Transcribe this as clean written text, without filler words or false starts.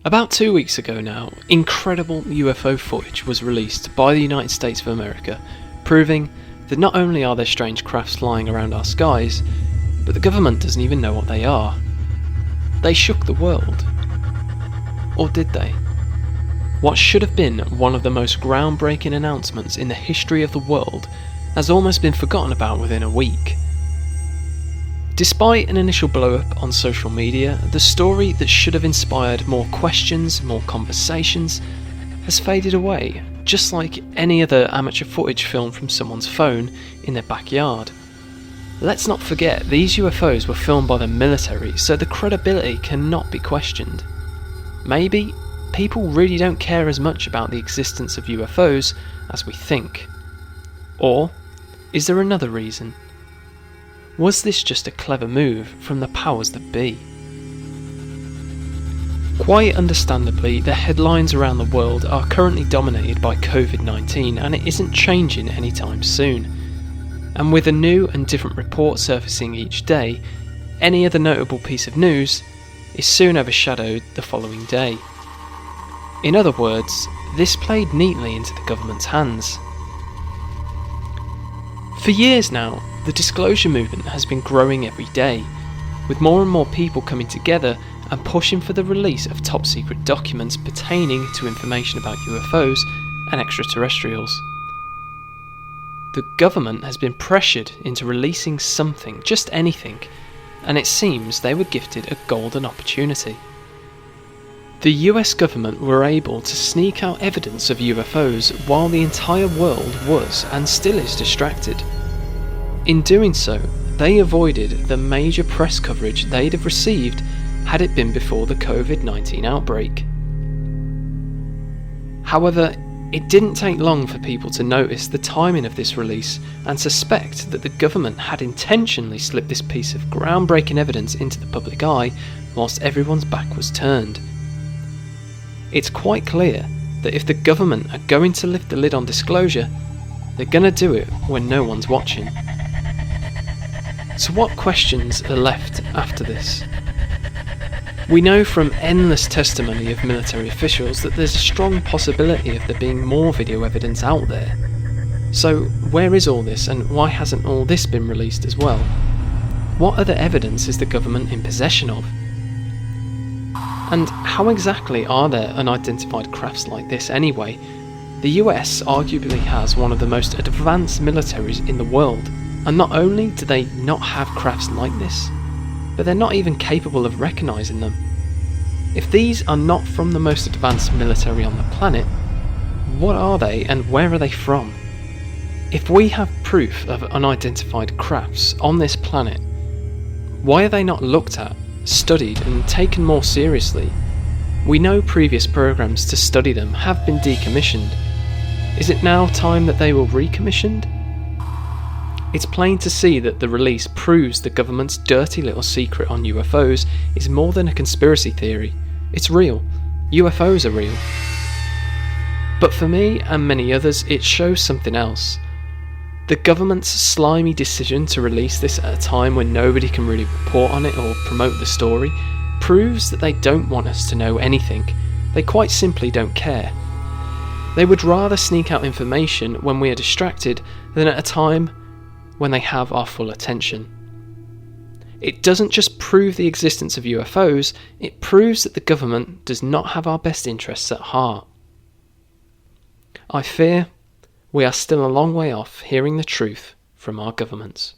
About 2 weeks ago now, incredible UFO footage was released by the United States of America, proving that not only are there strange crafts flying around our skies, but the government doesn't even know what they are. They shook the world. Or did they? What should have been one of the most groundbreaking announcements in the history of the world has almost been forgotten about within a week. Despite an initial blow-up on social media, the story that should have inspired more questions, more conversations, has faded away, just like any other amateur footage filmed from someone's phone in their backyard. Let's not forget, these UFOs were filmed by the military, so the credibility cannot be questioned. Maybe people really don't care as much about the existence of UFOs as we think. Or is there another reason? Was this just a clever move from the powers that be? Quite understandably, the headlines around the world are currently dominated by COVID-19, and it isn't changing anytime soon. And with a new and different report surfacing each day, any other notable piece of news is soon overshadowed the following day. In other words, this played neatly into the government's hands. For years now, the disclosure movement has been growing every day, with more and more people coming together and pushing for the release of top secret documents pertaining to information about UFOs and extraterrestrials. The government has been pressured into releasing something, just anything, and it seems they were gifted a golden opportunity. The US government were able to sneak out evidence of UFOs while the entire world was and still is distracted. In doing so, they avoided the major press coverage they'd have received had it been before the COVID-19 outbreak. However, it didn't take long for people to notice the timing of this release and suspect that the government had intentionally slipped this piece of groundbreaking evidence into the public eye whilst everyone's back was turned. It's quite clear that if the government are going to lift the lid on disclosure, they're going to do it when no one's watching. So what questions are left after this? We know from endless testimony of military officials that there's a strong possibility of there being more video evidence out there. So where is all this, and why hasn't all this been released as well? What other evidence is the government in possession of? And how exactly are there unidentified crafts like this anyway? The US arguably has one of the most advanced militaries in the world, and not only do they not have crafts like this, but they're not even capable of recognising them. If these are not from the most advanced military on the planet, what are they and where are they from? If we have proof of unidentified crafts on this planet, why are they not looked at, studied and taken more seriously? We know previous programs to study them have been decommissioned. Is it now time that they were recommissioned? It's plain to see that the release proves the government's dirty little secret on UFOs is more than a conspiracy theory. It's real. UFOs are real. But for me and many others, it shows something else. The government's slimy decision to release this at a time when nobody can really report on it or promote the story proves that they don't want us to know anything. They quite simply don't care. They would rather sneak out information when we are distracted than at a time when they have our full attention. It doesn't just prove the existence of UFOs, it proves that the government does not have our best interests at heart. I fear we are still a long way off hearing the truth from our governments.